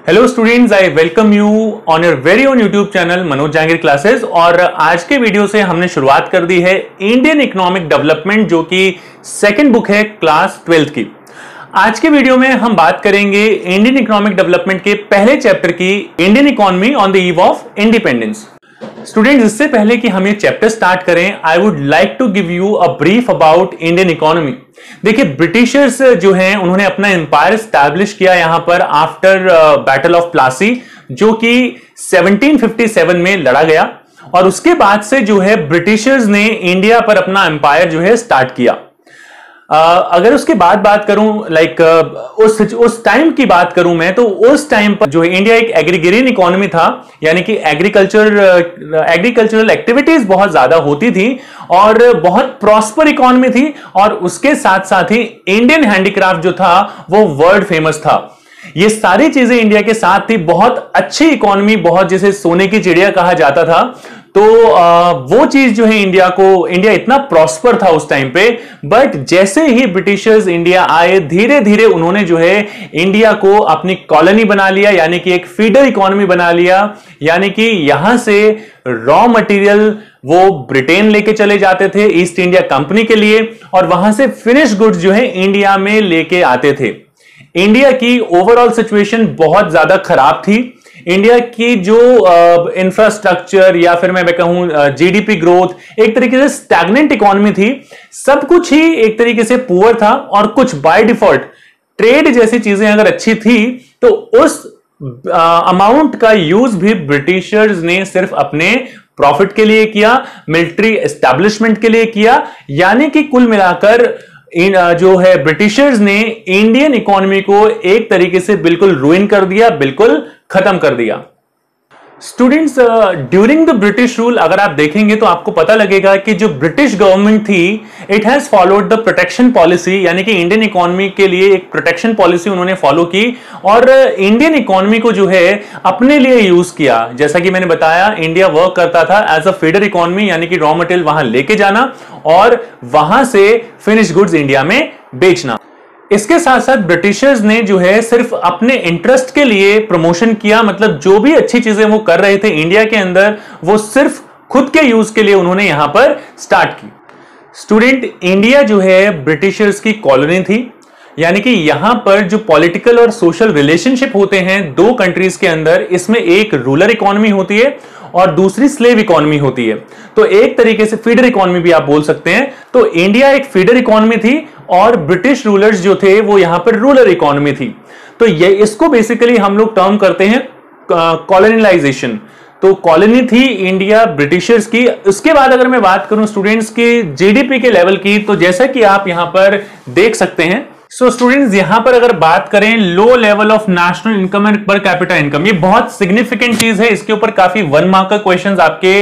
Hello students, I welcome you on your very own YouTube channel Manoj Jahangir classes. और आज के video से हमने शुरुआत कर दी है इंडियन इकोनॉमिक डेवलपमेंट, जो कि सेकंड बुक है क्लास 12 की। आज के वीडियो में हम बात करेंगे इंडियन इकोनॉमिक डेवलपमेंट के पहले चैप्टर की, Indian economy on the eve of independence. Students, इससे पहले कि हम ये चैप्टर स्टार्ट करें, I would like to give you a brief about Indian economy. देखिए, ब्रिटिशर्स जो हैं उन्होंने अपना एम्पायर स्टैब्लिश किया यहां पर आफ्टर बैटल ऑफ प्लासी, जो कि 1757 में लड़ा गया। और उसके बाद से जो है ब्रिटिशर्स ने इंडिया पर अपना एम्पायर जो है स्टार्ट किया। अगर उसके बाद बात करूं, उस टाइम की बात करूं मैं, तो उस टाइम पर जो इंडिया एक एग्रीगेरियन इकोनॉमी था, यानी कि एग्रीकल्चरल एक्टिविटीज बहुत ज्यादा होती थी और बहुत प्रॉस्पर इकोनॉमी थी। और उसके साथ साथ ही इंडियन हैंडीक्राफ्ट जो था वो वर्ल्ड फेमस था। ये सारी चीजें इंडिया के साथ थी। बहुत अच्छी इकोनॉमी, बहुत जिसे सोने की चिड़िया कहा जाता था। तो वो चीज जो है इंडिया इतना प्रॉस्पर था उस टाइम पे। बट जैसे ही ब्रिटिशर्स इंडिया आए, धीरे धीरे उन्होंने जो है इंडिया को अपनी कॉलोनी बना लिया, यानी कि एक फीडर इकोनॉमी बना लिया। यानी कि यहां से रॉ मटेरियल वो ब्रिटेन लेके चले जाते थे ईस्ट इंडिया कंपनी के लिए, और वहां से फिनिश गुड्स जो है इंडिया में लेके आते थे। इंडिया की ओवरऑल सिचुएशन बहुत ज्यादा खराब थी। इंडिया की जो इंफ्रास्ट्रक्चर या फिर मैं कहूं जीडीपी ग्रोथ एक तरीके से स्टैग्नेंट इकोनॉमी थी। सब कुछ ही एक तरीके से पुअर था, और कुछ बाय डिफॉल्ट ट्रेड जैसी चीजें अगर अच्छी थी तो उस अमाउंट का यूज भी ब्रिटिशर्स ने सिर्फ अपने प्रॉफिट के लिए किया, मिलिट्री एस्टैब्लिशमेंट के लिए किया। यानी कि कुल मिलाकर जो है ब्रिटिशर्स ने इंडियन इकोनॉमी को एक तरीके से बिल्कुल रुइन कर दिया, बिल्कुल खत्म कर दिया। Students, during the British rule अगर आप देखेंगे तो आपको पता लगेगा कि जो ब्रिटिश गवर्नमेंट थी, it has followed the protection policy, यानी कि इंडियन इकोनॉमी के लिए एक प्रोटेक्शन पॉलिसी उन्होंने फॉलो की और इंडियन इकोनॉमी को जो है अपने लिए यूज किया। जैसा कि मैंने बताया, इंडिया वर्क करता था एज अ फीडर इकोनॉमी, यानी कि रॉ मटेरियल वहां लेके जाना और वहां से फिनिश गुड्स इंडिया में बेचना। इसके साथ साथ ब्रिटिशर्स ने जो है सिर्फ अपने इंटरेस्ट के लिए प्रमोशन किया, मतलब जो भी अच्छी चीजें वो कर रहे थे इंडिया के अंदर, वो सिर्फ खुद के यूज के लिए उन्होंने यहां पर स्टार्ट की। स्टूडेंट, इंडिया जो है ब्रिटिशर्स की कॉलोनी थी, यानी कि यहां पर जो पॉलिटिकल और सोशल रिलेशनशिप होते हैं दो कंट्रीज के अंदर, इसमें एक रूलर इकोनॉमी होती है और दूसरी स्लेव इकोनॉमी होती है। तो एक तरीके से फीडर इकोनॉमी भी आप बोल सकते हैं। तो इंडिया एक फीडर इकोनॉमी थी और ब्रिटिश रूलर्स जो थे वो यहां पर रूलर इकोनॉमी थी। तो ये इसको बेसिकली हम लोग टर्म करते हैं कॉलोनियलाइजेशन। तो कॉलोनी थी इंडिया ब्रिटिशर्स की। उसके बाद अगर मैं बात करूं स्टूडेंट्स की जीडीपी के लेवल की, तो जैसा कि आप यहां पर देख सकते हैं, सो स्टूडेंट्स यहां पर अगर बात करें low level of national income and per capita income, ये बहुत सिग्निफिकेंट चीज है। इसके ऊपर काफी 1 मार्क का क्वेश्चंस आपके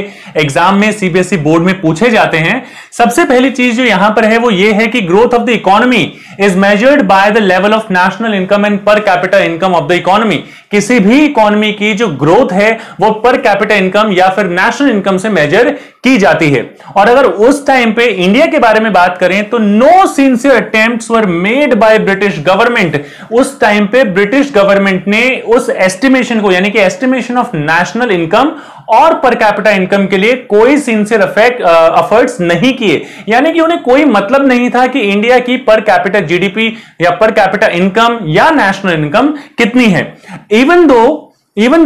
एग्जाम में सीबीएसई बोर्ड में पूछे जाते हैं। सबसे पहली चीज जो यहां पर है वो ये है कि growth of the economy is measured by the level of national income and per capita income of the economy. किसी भी इकोनॉमी की जो ग्रोथ है वो पर कैपिटा इनकम या फिर नेशनल इनकम से मेजर की जाती है। और अगर उस टाइम पे इंडिया के बारे में बात करें तो no sincere attempts were made by British government. उस टाइम पे ब्रिटिश गवर्नमेंट ने उस एस्टिमेशन को, यानी कि एस्टिमेशन ऑफ नेशनल इनकम और पर कैपिटा इनकम के लिए कोई सिंसियर एफर्ट्स नहीं किए। यानी कि उन्हें कोई मतलब नहीं था कि इंडिया की पर कैपिटा जीडीपी या पर कैपिटा इनकम या नेशनल इनकम कितनी है। इवन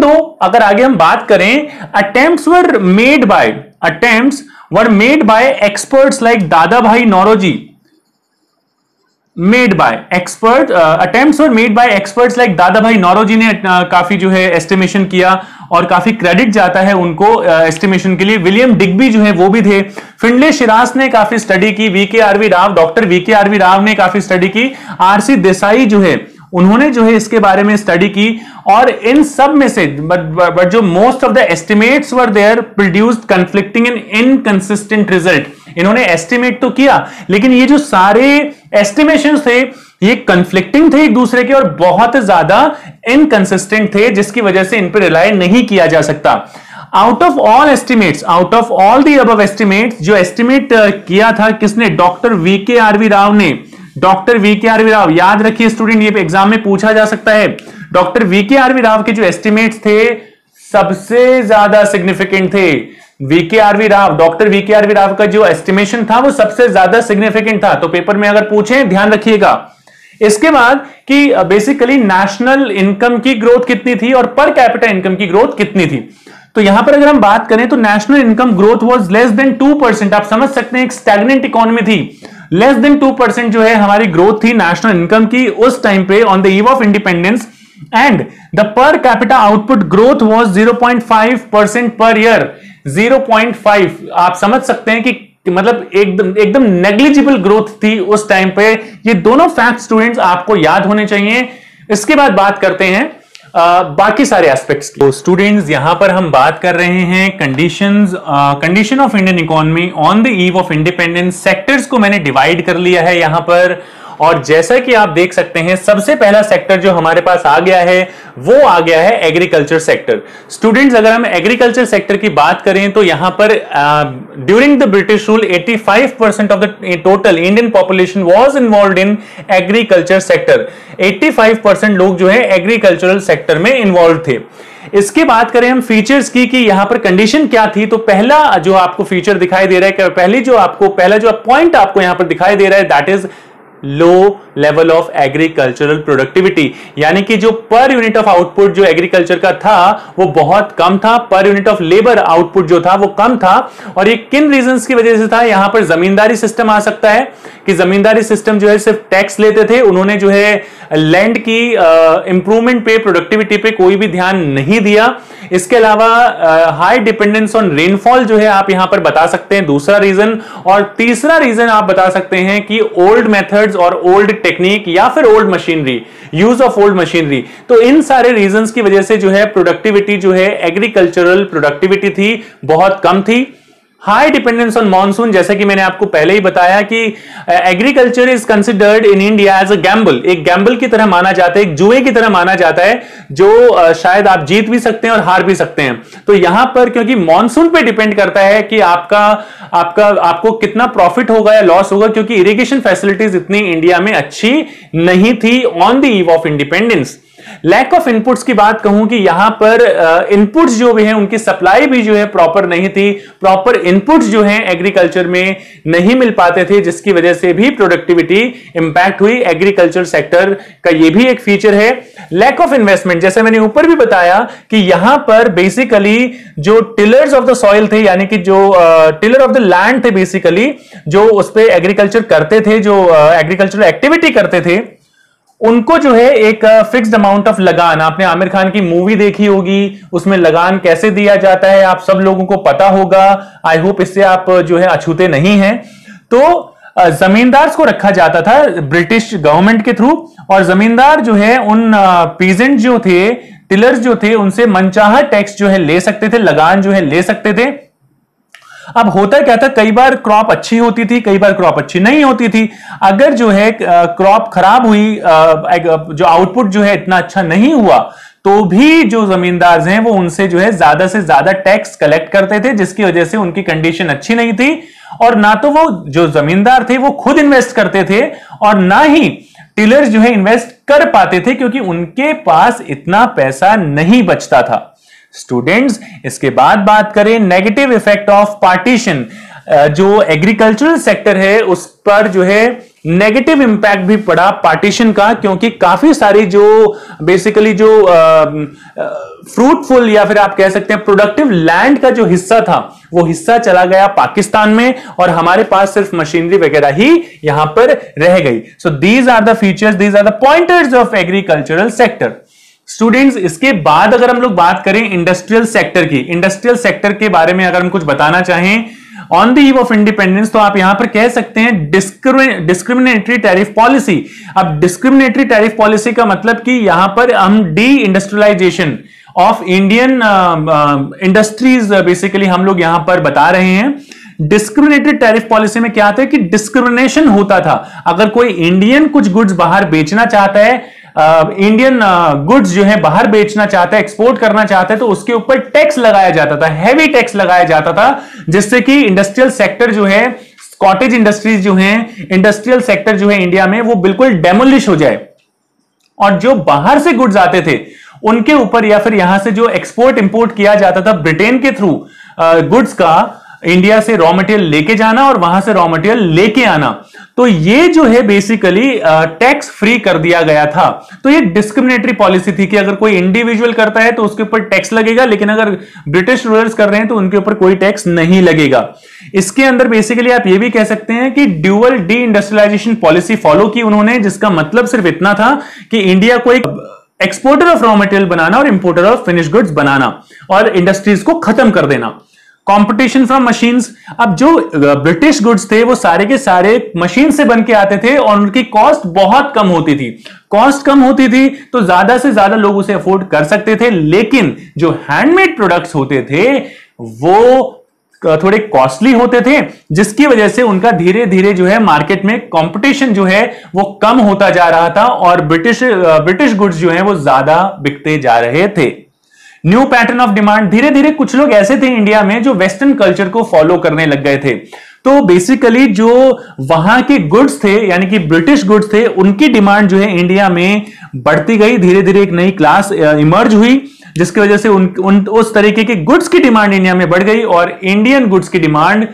दो अगर आगे हम बात करें, attempts were made by experts like दादा भाई Naoroji. attempts were made by experts like दादा भाई नौरोजी ने काफी जो है एस्टिमेशन किया और काफी क्रेडिट जाता है उनको एस्टिमेशन के लिए। विलियम डिग्बी जो है वो भी थे। फिंडले शिरास ने काफी स्टडी की। डॉक्टर वीके आरवी राव ने काफी स्टडी की। आरसी देसाई जो है उन्होंने जो है इसके बारे में स्टडी की। और इन सब में से बट जो most of the estimates were there produced conflicting and inconsistent result. इन्होंने एस्टिमेट तो किया, लेकिन ये जो सारे एस्टिमेशंस थे ये कंफ्लिक्टिंग थे एक दूसरे के और बहुत ज्यादा इनकंसिस्टेंट थे, जिसकी वजह से इन पर रिलाय नहीं किया जा सकता। Out of all the above estimates, जो एस्टिमेट किया था किसने? डॉक्टर वीके आरवी राव ने। डॉक्टर वीके आरवी राव, याद रखिए स्टूडेंट, ये एग्जाम में पूछा जा सकता है। डॉक्टर वीकेआरवी राव के जो एस्टिमेट्स थे सबसे ज्यादा सिग्निफिकेंट थे। वीकेआरवी राव, डॉक्टर वीकेआरवी राव का जो एस्टिमेशन था वो सबसे ज्यादा सिग्निफिकेंट था। तो पेपर में अगर पूछें ध्यान रखिएगा। इसके बाद कि बेसिकली नेशनल इनकम की ग्रोथ कितनी थी और पर कैपिटा इनकम की ग्रोथ कितनी थी। तो यहां पर अगर हम बात करें तो national income growth was less than 2%। आप समझ सकते हैं एक स्टैग्नेंट इकोनॉमी थी, लेस देन 2% जो है हमारी ग्रोथ थी नेशनल इनकम की उस टाइम पे on the eve of independence. And the per capita output growth was 0.5% per year. 0.5 आप समझ सकते हैं कि मतलब एकदम नेग्लिजिबल ग्रोथ थी उस टाइम पे। ये दोनों फैक्ट स्टूडेंट्स आपको याद होने चाहिए। इसके बाद बात करते हैं बाकी सारे एस्पेक्ट्स की। तो स्टूडेंट्स यहां पर हम बात कर रहे हैं condition of Indian economy on the eve of independence. Sectors को मैंने डिवाइड कर लिया है यहां पर, और जैसा कि आप देख सकते हैं सबसे पहला सेक्टर जो हमारे पास आ गया है वो आ गया है एग्रीकल्चर सेक्टर। स्टूडेंट्स अगर हम एग्रीकल्चर सेक्टर की बात करें तो यहां पर during the British rule 85% of the total Indian population was involved in agriculture sector. 85% लोग जो है एग्रीकल्चरल सेक्टर में इन्वॉल्व थे। इसके बात करें हम फीचर्स की कि यहां पर कंडीशन क्या थी, तो पहला जो आपको फीचर दिखाई दे रहा है, पहला जो पॉइंट आपको यहां पर दिखाई दे रहा है that is low level of agricultural productivity. यानी कि जो पर यूनिट ऑफ आउटपुट जो एग्रीकल्चर का था वो बहुत कम था, per unit of labour output जो था वो कम था। और ये किन रीजंस की वजह से था, यहां पर जमींदारी सिस्टम आ सकता है कि जमींदारी सिस्टम जो है सिर्फ टैक्स लेते थे, उन्होंने जो है लैंड की इंप्रूवमेंट पे, प्रोडक्टिविटी पे कोई भी ध्यान नहीं दिया। इसके अलावा हाई डिपेंडेंस ऑन रेनफॉल जो है आप यहां पर बता सकते हैं दूसरा रीजन। और तीसरा रीजन आप बता सकते हैं कि ओल्ड मेथड्स और ओल्ड टेक्निक या फिर old machinery, use of old machinery. तो इन सारे रीजंस की वजह से जो है प्रोडक्टिविटी जो है एग्रीकल्चरल प्रोडक्टिविटी थी बहुत कम थी। हाई डिपेंडेंस ऑन मॉनसून, जैसे कि मैंने आपको पहले ही बताया कि agriculture is considered in India as a gamble. एक गैम्बल की तरह माना जाता है, एक जुए की तरह माना जाता है जो शायद आप जीत भी सकते हैं और हार भी सकते हैं। तो यहां पर क्योंकि मॉनसून पे डिपेंड करता है कि आपको कितना प्रॉफिट होगा या लॉस होगा, क्योंकि इरिगेशन फैसिलिटीज इतनी इंडिया में अच्छी नहीं थी on the eve of independence. Lack of inputs की बात कहूं कि यहां पर इनपुट्स जो भी हैं उनकी सप्लाई भी जो है प्रॉपर नहीं थी। प्रॉपर इनपुट्स जो हैं एग्रीकल्चर में नहीं मिल पाते थे, जिसकी वजह से भी प्रोडक्टिविटी इंपैक्ट हुई। एग्रीकल्चर सेक्टर का ये भी एक फीचर है। लैक ऑफ इन्वेस्टमेंट, जैसे मैंने ऊपर भी बताया कि यहां पर बेसिकली जो टिलर्स ऑफ द सॉइल थे, यानी कि जो टिलर ऑफ द लैंड थे, बेसिकली जो उस पर एग्रीकल्चर करते थे, जो एग्रीकल्चरल एक्टिविटी करते थे, उनको जो है एक फिक्स्ड अमाउंट ऑफ लगान, आपने आमिर खान की मूवी देखी होगी, उसमें लगान कैसे दिया जाता है आप सब लोगों को पता होगा। आई होप इससे आप जो है अछूते नहीं हैं। तो जमींदार को रखा जाता था ब्रिटिश गवर्नमेंट के थ्रू, और जमींदार जो है उन पीजेंट जो थे, टिलर्स जो थे, उनसे मनचाहा टैक्स जो है ले सकते थे, लगान जो है ले सकते थे। अब होता क्या था, कई बार क्रॉप अच्छी होती थी, कई बार क्रॉप अच्छी नहीं होती थी। अगर जो है क्रॉप खराब हुई, जो आउटपुट जो है इतना अच्छा नहीं हुआ, तो भी जो जमींदार हैं वो उनसे जो है ज्यादा से ज्यादा टैक्स कलेक्ट करते थे, जिसकी वजह से उनकी कंडीशन अच्छी नहीं थी। और ना तो वो जो जमींदार थे वो खुद इन्वेस्ट करते थे, और ना ही टिलर्स जो है इन्वेस्ट कर पाते थे, क्योंकि उनके पास इतना पैसा नहीं बचता था। स्टूडेंट्स इसके बाद बात करें नेगेटिव इफेक्ट ऑफ पार्टीशन। जो एग्रीकल्चरल सेक्टर है उस पर जो है नेगेटिव इंपैक्ट भी पड़ा पार्टीशन का, क्योंकि काफी सारी जो बेसिकली जो फ्रूटफुल या फिर आप कह सकते हैं प्रोडक्टिव लैंड का जो हिस्सा था वो हिस्सा चला गया पाकिस्तान में, और हमारे पास सिर्फ मशीनरी वगैरह ही यहां पर रह गई। So these are the features, these are the pointers of agricultural sector. Students इसके बाद अगर हम लोग बात करें इंडस्ट्रियल सेक्टर की, इंडस्ट्रियल सेक्टर के बारे में अगर हम कुछ बताना चाहें on the eve of independence, तो आप यहां पर कह सकते हैं डिस्क्रिमिनेटरी टैरिफ पॉलिसी। अब डिस्क्रिमिनेटरी टैरिफ पॉलिसी का मतलब कि यहां पर हम deindustrialization of Indian industries basically हम लोग यहां पर बता रहे हैं। डिस्क्रिमिनेटरी टैरिफ पॉलिसी में क्या आता है कि डिस्क्रिमिनेशन होता था। अगर कोई इंडियन कुछ गुड्स बाहर बेचना चाहता है, इंडियन गुड्स जो है बाहर बेचना चाहता है, एक्सपोर्ट करना चाहता है, तो उसके ऊपर टैक्स लगाया जाता था, हैवी टैक्स लगाया जाता था, जिससे कि इंडस्ट्रियल सेक्टर जो है, कॉटेज इंडस्ट्रीज जो है, इंडस्ट्रियल सेक्टर जो है इंडिया में वो बिल्कुल डेमोलिश हो जाए। और जो बाहर से गुड्स आते थे उनके ऊपर, या फिर यहां से जो एक्सपोर्ट इंपोर्ट किया जाता था ब्रिटेन के थ्रू गुड्स का, इंडिया से रॉ मटेरियल लेके जाना और वहां से रॉ मटेरियल लेके आना, तो ये जो है बेसिकली टैक्स फ्री कर दिया गया था। तो ये डिस्क्रिमिनेटरी पॉलिसी थी कि अगर कोई इंडिविजुअल करता है तो उसके ऊपर टैक्स लगेगा, लेकिन अगर ब्रिटिश रूलर्स कर रहे हैं तो उनके ऊपर कोई टैक्स नहीं लगेगा। इसके अंदर बेसिकली आप ये भी कह सकते हैं कि dual deindustrialization policy follow की उन्होंने, जिसका मतलब सिर्फ इतना था कि इंडिया को एक एक्सपोर्टर ऑफ रॉ मटेरियल बनाना और इंपोर्टर ऑफ फिनिश गुड्स बनाना और इंडस्ट्रीज को खत्म कर देना। कंपटीशन फ्रॉम मशीन्स, अब जो ब्रिटिश गुड्स थे वो सारे के सारे मशीन से बन के आते थे और उनकी कॉस्ट बहुत कम होती थी। कॉस्ट कम होती थी तो ज्यादा से ज्यादा लोग उसे अफोर्ड कर सकते थे, लेकिन जो हैंडमेड प्रोडक्ट्स होते थे वो थोड़े कॉस्टली होते थे, जिसकी वजह से उनका धीरे धीरे जो है मार्केट में कंपटीशन जो है वो कम होता जा रहा था और ब्रिटिश गुड्स जो है वो ज्यादा बिकते जा रहे थे। न्यू पैटर्न ऑफ डिमांड, धीरे धीरे कुछ लोग ऐसे थे इंडिया में जो वेस्टर्न कल्चर को फॉलो करने लग गए थे। तो बेसिकली जो वहां के गुड्स थे यानी कि ब्रिटिश गुड्स थे, उनकी डिमांड जो है इंडिया में बढ़ती गई। धीरे धीरे एक नई क्लास इमर्ज हुई, जिसकी वजह से उस तरीके के गुड्स की डिमांड इंडिया में बढ़ गई और इंडियन गुड्स की डिमांड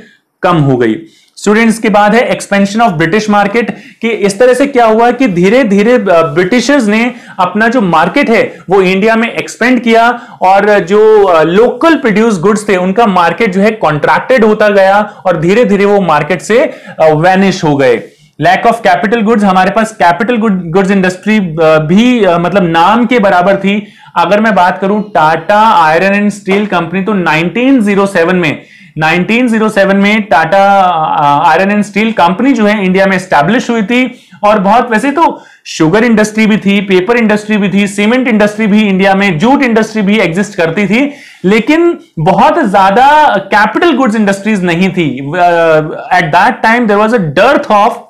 कम हो गई। स्टूडेंट्स के बाद है एक्सपेंशन ऑफ ब्रिटिश मार्केट, कि इस तरह से क्या हुआ कि धीरे धीरे ब्रिटिशर्स ने अपना जो मार्केट है वो इंडिया में एक्सपेंड किया और जो लोकल प्रोड्यूस गुड्स थे उनका मार्केट जो है कॉन्ट्रैक्टेड होता गया और धीरे धीरे वो मार्केट से वैनिश हो गए। लैक ऑफ कैपिटल गुड्स, हमारे पास कैपिटल गुड्स इंडस्ट्री भी मतलब नाम के बराबर थी। अगर मैं बात करूं Tata iron and steel company, तो 1907 में Tata iron and steel company जो है इंडिया में एस्टैब्लिश हुई थी और बहुत, वैसे तो शुगर इंडस्ट्री भी थी, पेपर इंडस्ट्री भी थी, सीमेंट इंडस्ट्री भी इंडिया में, जूट इंडस्ट्री भी एग्जिस्ट करती थी, लेकिन बहुत ज्यादा कैपिटल गुड्स इंडस्ट्रीज नहीं थी। At that time there was a dearth of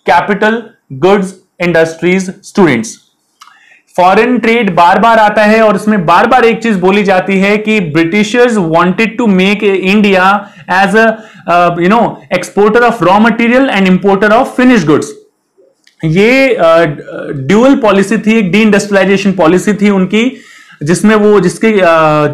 capital goods industries. Students, foreign trade बार बार आता है और इसमें बार बार एक चीज बोली जाती है कि Britishers wanted to make India as a exporter of raw material and importer of finish goods. ये ड्यूअल पॉलिसी थी, एक डी इंडस्ट्रियलाइजेशन पॉलिसी थी उनकी, जिसमें वो जिसके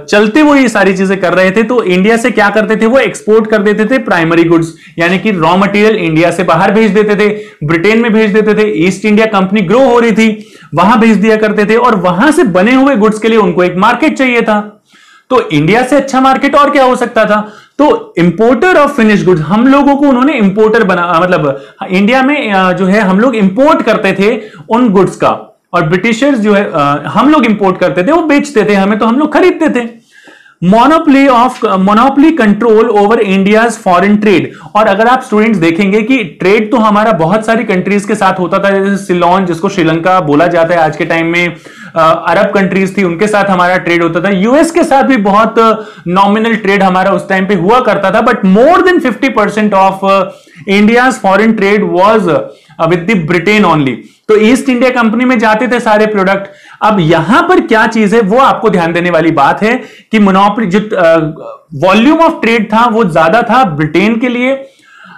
चलते वो ये सारी चीजें कर रहे थे। तो इंडिया से क्या करते थे, वो एक्सपोर्ट कर देते थे प्राइमरी गुड्स, यानी कि रॉ मटेरियल इंडिया से बाहर भेज देते थे, ब्रिटेन में भेज देते थे। ईस्ट इंडिया कंपनी ग्रो हो रही थी, वहां भेज दिया करते थे और वहां से बने हुए गुड्स के लिए उनको एक मार्केट चाहिए था। तो इंडिया से अच्छा मार्केट और क्या हो सकता था। तो इंपोर्टर ऑफ फिनिश गुड्स, हम लोगों को उन्होंने इंपोर्टर बना, मतलब इंडिया में जो है हम लोग इंपोर्ट करते थे उन गुड्स का और ब्रिटिशर्स जो है हम लोग इंपोर्ट करते थे, वो बेचते थे हमें, तो हम लोग खरीदते थे। Monopoly control over India's foreign trade. और अगर आप स्टूडेंट्स देखेंगे कि ट्रेड तो हमारा बहुत सारी कंट्रीज के साथ होता था, जैसे सिलोन जिसको श्रीलंका बोला जाता है आज के टाइम में, अरब कंट्रीज थी उनके साथ हमारा ट्रेड होता था, यूएस के साथ भी बहुत नॉमिनल ट्रेड हमारा उस टाइम पे हुआ करता था, but more than 50% of India's foreign trade was with the Britain only. तो ईस्ट इंडिया कंपनी में जाते थे सारे प्रोडक्ट। अब यहां पर क्या चीज है वो आपको ध्यान देने वाली बात है कि मोनोपोली जो वॉल्यूम ऑफ ट्रेड था वो ज्यादा था ब्रिटेन के लिए,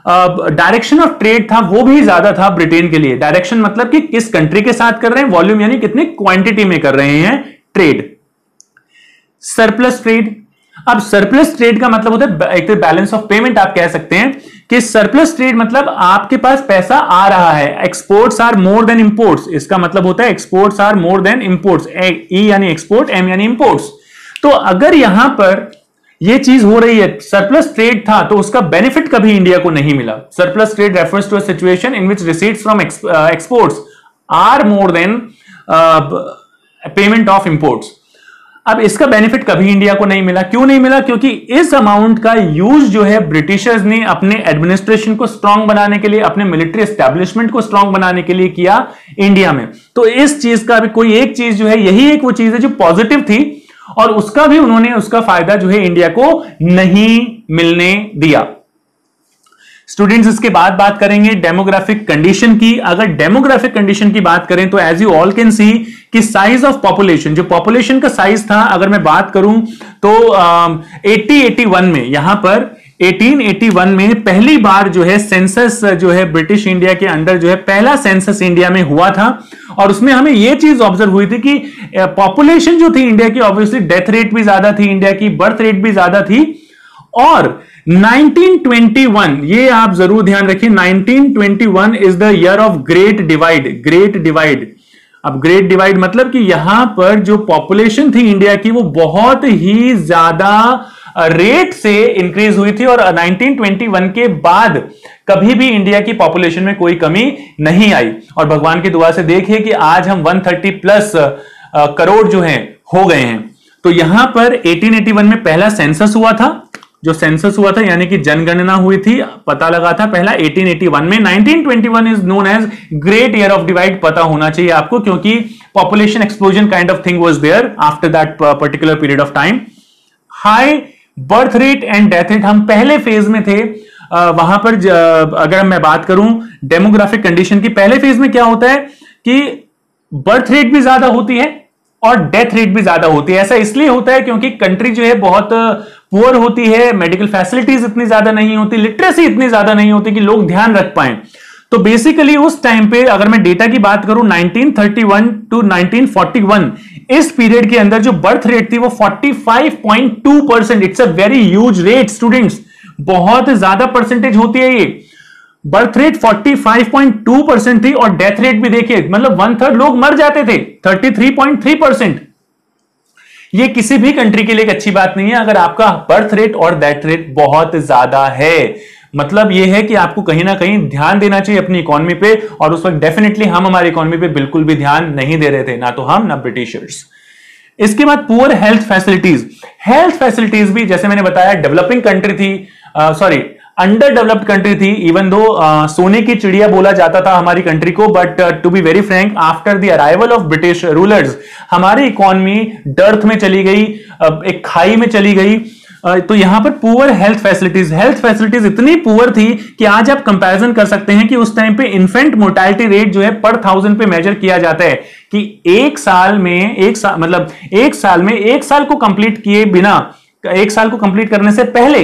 डायरेक्शन ऑफ ट्रेड था वो भी ज्यादा था ब्रिटेन के लिए। डायरेक्शन मतलब कि किस कंट्री के साथ कर रहे हैं, वॉल्यूम यानी कितनी क्वांटिटी में कर रहे हैं ट्रेड। सरप्लस ट्रेड, अब सरप्लस ट्रेड का मतलब होता है एक तो बैलेंस ऑफ पेमेंट, आप कह सकते हैं कि सरप्लस ट्रेड मतलब आपके पास पैसा आ रहा है। Exports are more than imports, इसका मतलब होता है exports are more than imports, E यानी एक्सपोर्ट, एम यानी इंपोर्ट्स। तो अगर यहां पर ये चीज हो रही है, सरप्लस ट्रेड था, तो उसका बेनिफिट कभी इंडिया को नहीं मिला। Surplus trade refers to a situation in which receipts from exports are more than payment of imports. अब इसका बेनिफिट कभी इंडिया को नहीं मिला। क्यों नहीं मिला? क्योंकि इस अमाउंट का यूज जो है ब्रिटिशर्स ने अपने एडमिनिस्ट्रेशन को स्ट्रांग बनाने के लिए, अपने मिलिट्री एस्टैब्लिशमेंट को स्ट्रांग बनाने के लिए किया इंडिया में। तो इस चीज का भी कोई एक चीज जो है, यही एक वो चीज है जो पॉजिटिव थी और उसका भी उन्होंने उसका फायदा जो है इंडिया को नहीं मिलने दिया। स्टूडेंट्स, इसके बाद बात करेंगे डेमोग्राफिक कंडीशन की। अगर डेमोग्राफिक कंडीशन की बात करें तो as you all can see कि साइज ऑफ पॉपुलेशन, जो पॉपुलेशन का साइज था, अगर मैं बात करूं तो 80-81 में यहां पर 1881 में पहली बार जो है सेंसस जो है ब्रिटिश इंडिया के अंडर जो है पहला सेंसस इंडिया में हुआ था, और उसमें हमें यह चीज ऑब्जर्व हुई थी कि पॉपुलेशन जो थी इंडिया की, ऑब्वियसली डेथ रेट भी ज्यादा थी इंडिया की, बर्थ रेट भी ज्यादा थी। और 1921, ये आप जरूर ध्यान रखिए, 1921 is the year of great divide. Great divide, अब ग्रेट डिवाइड मतलब कि यहां पर जो पॉपुलेशन थी इंडिया की वो बहुत ही ज्यादा रेट से इंक्रीज हुई थी, और 1921 के बाद कभी भी इंडिया की पॉपुलेशन में कोई कमी नहीं आई। और भगवान की दुआ से देखिए कि आज हम 130 प्लस करोड़ जो हैं हो गए हैं। तो यहां पर 1881 में पहला सेंसस हुआ था, जो सेंसस हुआ था यानी कि जनगणना हुई थी, पता लगा था पहला 1881 में। 1921 is known as great year of divide, पता होना चाहिए आपको, क्योंकि population explosion kind of thing was there after that particular period of time. High birth rate and death rate, हम पहले फेज में थे। वहां पर अगर मैं बात करूं डेमोग्राफिक कंडीशन की, पहले फेज में क्या होता है कि बर्थ रेट भी ज्यादा होती है और डेथ रेट भी ज्यादा होती है। ऐसा इसलिए होता है क्योंकि कंट्री जो है बहुत पुअर होती है, मेडिकल फैसिलिटीज इतनी ज्यादा नहीं होती, लिटरेसी इतनी ज्यादा नहीं होती कि लोग ध्यान रख पाए। तो बेसिकली उस टाइम पे अगर मैं डेटा की बात करूं 1931 टू 1941, इस पीरियड के अंदर जो बर्थ रेट थी वो 45.2%। It's a very huge rate students, बहुत ज्यादा परसेंटेज होती है ये। बर्थ रेट 45.2% थी और डेथ रेट भी देखिए, मतलब 1/3 लोग मर जाते थे, 33.3%। ये किसी भी कंट्री के लिए एक अच्छी बात नहीं है अगर आपका बर्थ रेट और डेथ रेट बहुत ज्यादा है। मतलब यह है कि आपको कहीं ना कहीं ध्यान देना चाहिए अपनी इकोनॉमी पे, और उस वक्त डेफिनेटली हम हमारी इकोनॉमी पे बिल्कुल भी ध्यान नहीं दे रहे थे, ना तो हम ना ब्रिटिशर्स। इसके बाद poor health facilities. Health facilities भी जैसे मैंने बताया डेवलपिंग कंट्री थी, सॉरी अंडर डेवलप्ड कंट्री थी, इवन दो सोने की चिड़िया बोला जाता था हमारी कंट्री को, but to be very frank after the arrival of British rulers हमारी इकोनॉमी डर्थ में चली गई, एक खाई में चली गई। तो यहां पर पुअर हेल्थ फैसिलिटीज इतनी पुअर थी कि आज आप कंपैरिजन कर सकते हैं कि उस टाइम पे इन्फेंट मोर्टेलिटी रेट जो है पर 1000 पे मेजर किया जाता है कि एक साल में एक साल को कंप्लीट किए बिना, एक साल को कंप्लीट करने से पहले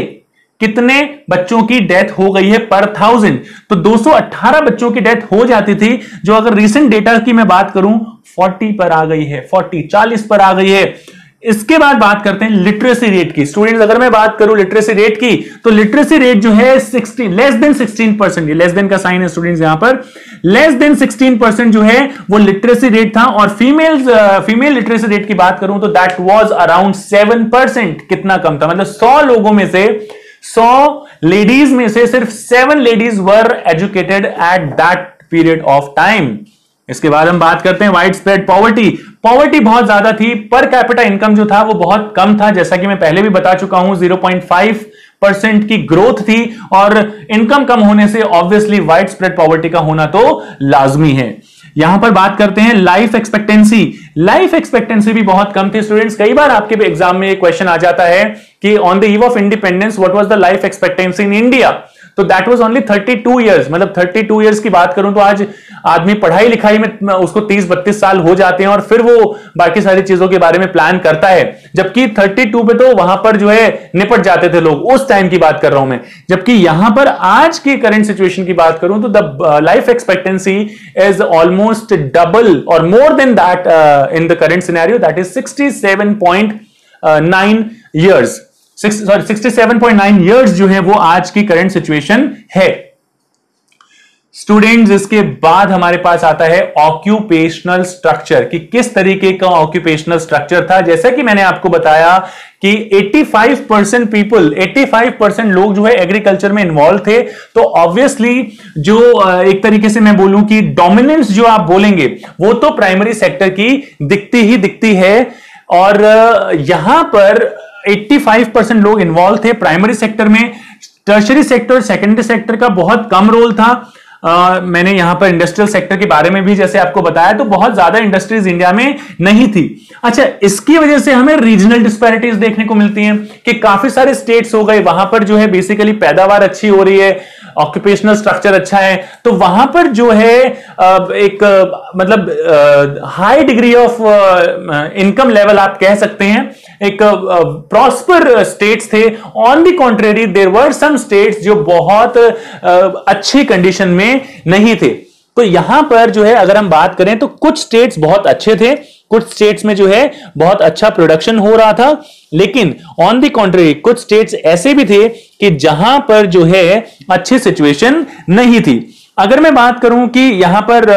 कितने बच्चों की डेथ हो गई है पर 1000। तो 218 बच्चों की डेथ हो जाती थी, जो अगर रीसेंट डेटा की मैं बात करूं 40 पर आ गई है, 40 पर आ गई है। इसके बाद बात करते हैं लिटरेसी रेट की। स्टूडेंट्स अगर मैं बात करूं लिटरेसी रेट की, तो लिटरेसी रेट जो है 16 लेस देन 16%, ये लेस देन का साइन है स्टूडेंट्स, यहां पर लेस देन 16% जो है वो लिटरेसी रेट था। और फीमेल लिटरेसी रेट की बात करूं तो दैट वाज अराउंड 7%। कितना कम था, मतलब 100 लोगों में से 100 लेडीज में से सिर्फ 7 ladies were educated at that period of time. इसके बाद हम बात करते हैं वाइड स्प्रेड पॉवर्टी बहुत ज्यादा थी, पर कैपिटा इनकम जो था वो बहुत कम था, जैसा कि मैं पहले भी बता चुका हूं 0.5% की ग्रोथ थी, और इनकम कम होने से ऑब्वियसली वाइड स्प्रेड पॉवर्टी का होना तो लाजमी है। यहां पर बात करते हैं लाइफ एक्सपेक्टेंसी भी बहुत कम थी। स्टूडेंट्स कई बार आपके एग्जाम में क्वेश्चन आ जाता है कि on the eve of independence what was the life expectancy in India, तो दैट वाज ओनली 32 इयर्स। मतलब 32 इयर्स की बात करूं तो आज आदमी पढ़ाई लिखाई में उसको 30-32 साल हो जाते हैं और फिर वो बाकी सारी चीजों के बारे में प्लान करता है, जबकि 32 पे तो वहां पर जो है निपट जाते थे लोग, उस टाइम की बात कर रहा हूं मैं। जबकि यहां पर आज की करंट सिचुएशन की बात करूं तो the life expectancy is almost double और more than that in the current scenario, that is 67.9 years. 67.9 years जो है वो आज की करंट सिचुएशन है। स्टूडेंट्स इसके बाद हमारे पास आता है ऑक्यूपेशनल स्ट्रक्चर, कि किस तरीके का ऑक्यूपेशनल स्ट्रक्चर था। जैसा कि मैंने आपको बताया कि 85% लोग जो है एग्रीकल्चर में इन्वॉल्व थे, तो ऑब्वियसली जो एक तरीके से मैं बोलूं कि डोमिनेंस जो आप बोलेंगे वो तो प्राइमरी सेक्टर की दिखती है। और यहां पर 85% लोग इन्वॉल्व थे प्राइमरी सेक्टर में। टर्शरी सेक्टर, सेकेंडरी सेक्टर का बहुत कम रोल था। मैंने यहां पर इंडस्ट्रियल सेक्टर के बारे में भी जैसे आपको बताया, तो बहुत ज्यादा इंडस्ट्रीज इंडिया में नहीं थी। अच्छा, इसकी वजह से हमें रीजनल डिस्पैरिटीज देखने को मिलती हैं कि काफी सारे स्टेट्स हो गए, वहां पर जो है बेसिकली पैदावार अच्छी हो रही है, ऑक्यूपेशनल स्ट्रक्चर अच्छा है, तो वहां पर जो है एक मतलब high degree of income level आप कह सकते हैं, एक प्रॉस्पर स्टेट्स थे। On the contrary there were some states जो बहुत अच्छी कंडीशन में नहीं थे। तो यहां पर जो है अगर हम बात करें तो कुछ स्टेट्स बहुत अच्छे थे, कुछ स्टेट्स में जो है बहुत अच्छा प्रोडक्शन हो रहा था, लेकिन ऑन द कॉन्ट्रेरी कुछ स्टेट्स ऐसे भी थे कि जहां पर जो है अच्छी सिचुएशन नहीं थी। अगर मैं बात करूं कि यहां पर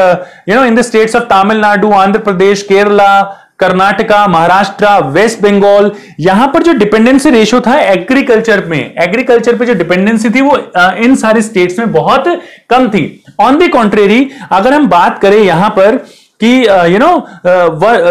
in the states of Tamil Nadu, Andhra Pradesh, Kerala, Karnataka, Maharashtra, West Bengal, यहां पर जो डिपेंडेंसी रेशियो था एग्रीकल्चर में, एग्रीकल्चर पे जो डिपेंडेंसी थी वो इन सारे स्टेट्स में बहुत कम थी। ऑन द कॉन्ट्रेरी अगर हम बात करें यहां पर कि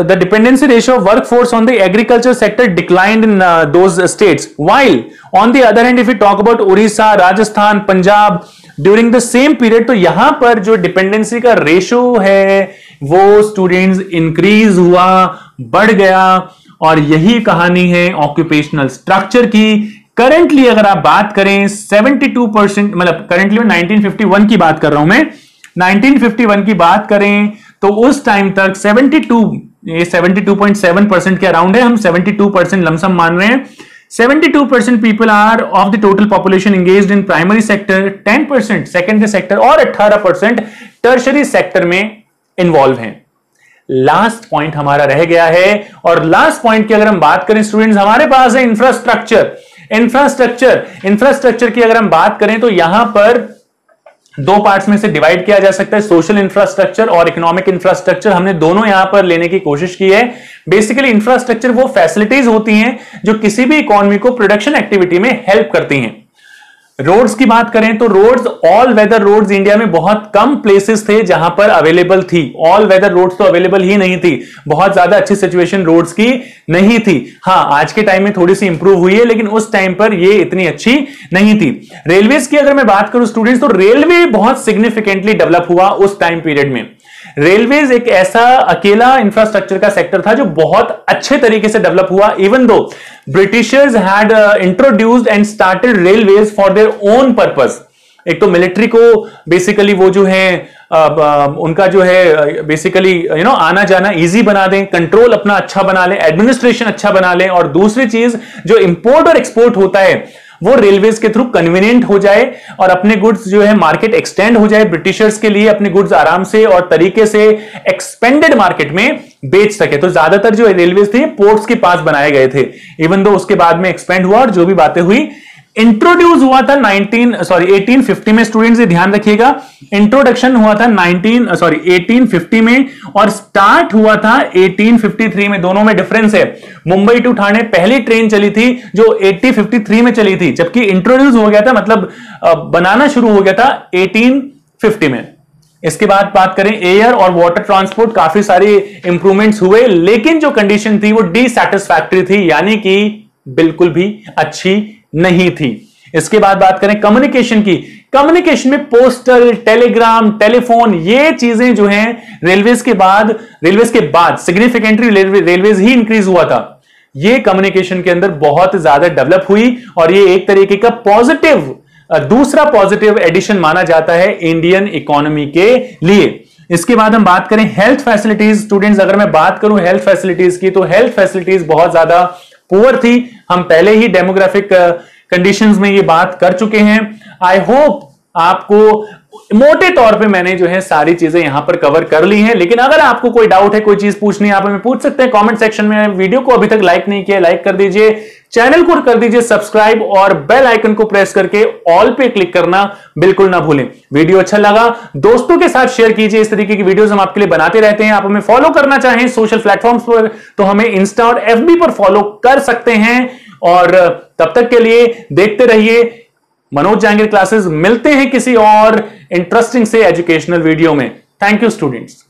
the dependency ratio of workforce on the agriculture sector declined in those states, while on the other hand if we talk about Orissa, Rajasthan, Punjab during the same period, तो यहां पर जो डिपेंडेंसी का रेशियो है वो students increase हुआ, बढ़ गया। और यही कहानी है ऑक्यूपेशनल स्ट्रक्चर की। करंटली अगर आप बात करें 72%, मतलब करंटली मैं 1951 की बात कर रहा हूं, मैं 1951 की बात करें तो उस टाइम तक 72.7% के अराउंड है, हम 72% लमसम मान रहे हैं। 72% people are of the total population engaged in primary sector, 10% secondary sector और 18% टर्शरी सेक्टर में इन्वॉल्व हैं। लास्ट पॉइंट हमारा रह गया है, और लास्ट पॉइंट की अगर हम बात करें स्टूडेंट्स, हमारे पास है इंफ्रास्ट्रक्चर। इंफ्रास्ट्रक्चर की अगर हम बात करें तो यहां पर दो पार्ट्स में से डिवाइड किया जा सकता है, सोशल इंफ्रास्ट्रक्चर और इकोनॉमिक इंफ्रास्ट्रक्चर। हमने दोनों यहां पर लेने की कोशिश की है। बेसिकली इंफ्रास्ट्रक्चर वो फैसिलिटीज होती हैं जो किसी भी इकोनॉमी को प्रोडक्शन एक्टिविटी में हेल्प करती हैं। रोड्स की बात करें तो roads, all weather roads India में बहुत कम प्लेसेस थे जहां पर अवेलेबल थी। ऑल वेदर रोड्स तो अवेलेबल ही नहीं थी, बहुत ज्यादा अच्छी सिचुएशन रोड्स की नहीं थी। हां, आज के टाइम में थोड़ी सी इंप्रूव हुई है, लेकिन उस टाइम पर ये इतनी अच्छी नहीं थी। रेलवेज की अगर मैं बात करूं स्टूडेंट्स, तो रेलवे बहुत सिग्निफिकेंटली डेवलप हुआ उस टाइम पीरियड में। रेलवेज एक ऐसा अकेला इंफ्रास्ट्रक्चर का सेक्टर था जो बहुत अच्छे तरीके से डेवलप हुआ, even though Britishers had introduced and started railways for their own purpose. एक तो मिलिट्री को बेसिकली वो जो है उनका जो है बेसिकली आना जाना इजी बना दें, कंट्रोल अपना अच्छा बना लें, एडमिनिस्ट्रेशन अच्छा बना लें, और दूसरी चीज जो इंपोर्ट और एक्सपोर्ट होता है वो रेलवेज के थ्रू कन्वीनियंट हो जाए और अपने गुड्स जो है मार्केट एक्सटेंड हो जाए, ब्रिटिशर्स के लिए अपने गुड्स आराम से और तरीके से एक्सपेंडेड मार्केट में बेच सके। तो ज्यादातर जो रेलवेज थे पोर्ट्स के पास बनाए गए थे, इवन दो उसके बाद में एक्सपेंड हुआ और जो भी बातें हुई। इंट्रोड्यूस हुआ था 1850 में, स्टूडेंट्स ये ध्यान रखिएगा, इंट्रोडक्शन हुआ था 1850 में और स्टार्ट हुआ था 1853 में। दोनों में डिफरेंस है। मुंबई टू ठाणे पहली ट्रेन चली थी जो 1853 में चली थी, जबकि इंट्रोड्यूस हो गया था, मतलब बनाना शुरू हो गया था 1850 में। इसके बाद बात करें एयर और वाटर ट्रांसपोर्ट, काफी सारे इंप्रूवमेंट्स हुए, लेकिन जो कंडीशन थी वो डिसैटिस्फैक्टरी थी, यानी कि बिल्कुल भी अच्छी नहीं थी। इसके बाद बात करें कम्युनिकेशन की, कम्युनिकेशन में पोस्टल, टेलीग्राम, टेलीफोन, ये चीजें जो हैं रेलवेज के बाद सिग्निफिकेंटली रेलवेज ही इंक्रीज हुआ था। ये कम्युनिकेशन के अंदर बहुत ज्यादा डेवलप हुई और ये एक तरीके का दूसरा पॉजिटिव एडिशन माना जाता है इंडियन इकोनॉमी के लिए। इसके बाद हम बात करें हेल्थ फैसिलिटीज। स्टूडेंट्स अगर मैं बात करूं हेल्थ फैसिलिटीज की, तो हेल्थ फैसिलिटीज बहुत ज्यादा पुअर थी। हम पहले ही डेमोग्राफिक कंडीशंस में ये बात कर चुके हैं। आई होप आपको मोटे तौर पे मैंने जो है सारी चीजें यहां पर कवर कर ली हैं, लेकिन अगर आपको कोई डाउट है, कोई चीज पूछनी है, आप हमें पूछ सकते हैं कमेंट सेक्शन में। वीडियो को अभी तक लाइक नहीं किया, लाइक कर दीजिए, चैनल को कर दीजिए सब्सक्राइब और बेल आइकन को प्रेस करके ऑल पे क्लिक करना बिल्कुल ना भूलें। वीडियो अच्छा लगा दोस्तों के साथ शेयर कीजिए, इस तरीके की वीडियोस हम आपके लिए बनाते रहते हैं। आप हमें फॉलो करना चाहें सोशल प्लेटफॉर्म्स पर तो हमें इंस्टा और एफबी पर फॉलो कर सकते हैं। और तब तक के लिए देखते रहिए मनोज जहांगीर क्लासेस। मिलते हैं किसी और इंटरेस्टिंग से एजुकेशनल वीडियो में। Thank you students.